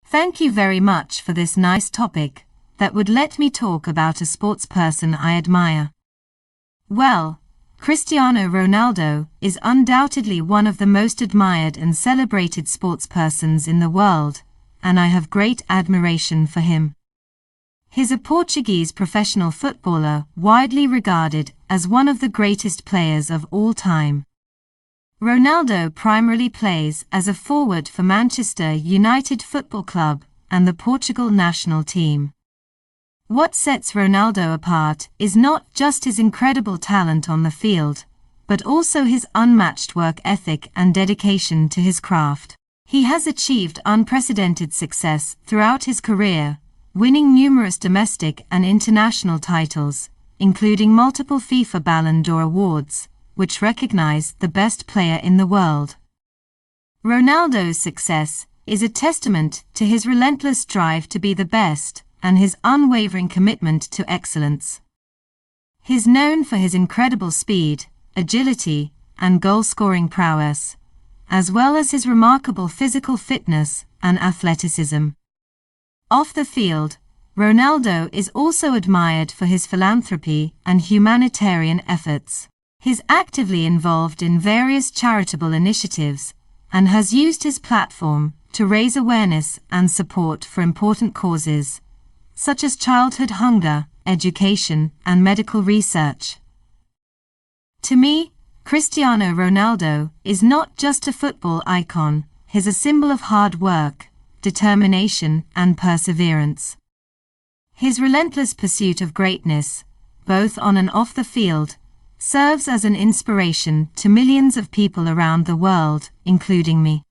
Thank you very much for this nice topic that would let me talk about a sports person I admire. Well, Cristiano Ronaldo is undoubtedly one of the most admired and celebrated sports persons in the world, and I have great admiration for him. He's a Portuguese professional footballer widely regarded as one of the greatest players of all time. Ronaldo primarily plays as a forward for Manchester United Football Club and the Portugal national team. What sets Ronaldo apart is not just his incredible talent on the field, but also his unmatched work ethic and dedication to his craft. He has achieved unprecedented success throughout his career, winning numerous domestic and international titles, including multiple FIFA Ballon d'Or awards, which recognize the best player in the world. Ronaldo's success is a testament to his relentless drive to be the best and his unwavering commitment to excellence. He's known for his incredible speed, agility, and goal-scoring prowess, as well as his remarkable physical fitness and athleticism. Off the field, Ronaldo is also admired for his philanthropy and humanitarian efforts. He's actively involved in various charitable initiatives and has used his platform to raise awareness and support for important causes, such as childhood hunger, education, and medical research. To me, Cristiano Ronaldo is not just a football icon, he's a symbol of hard work, determination, and perseverance. His relentless pursuit of greatness, both on and off the field, serves as an inspiration to millions of people around the world, including me.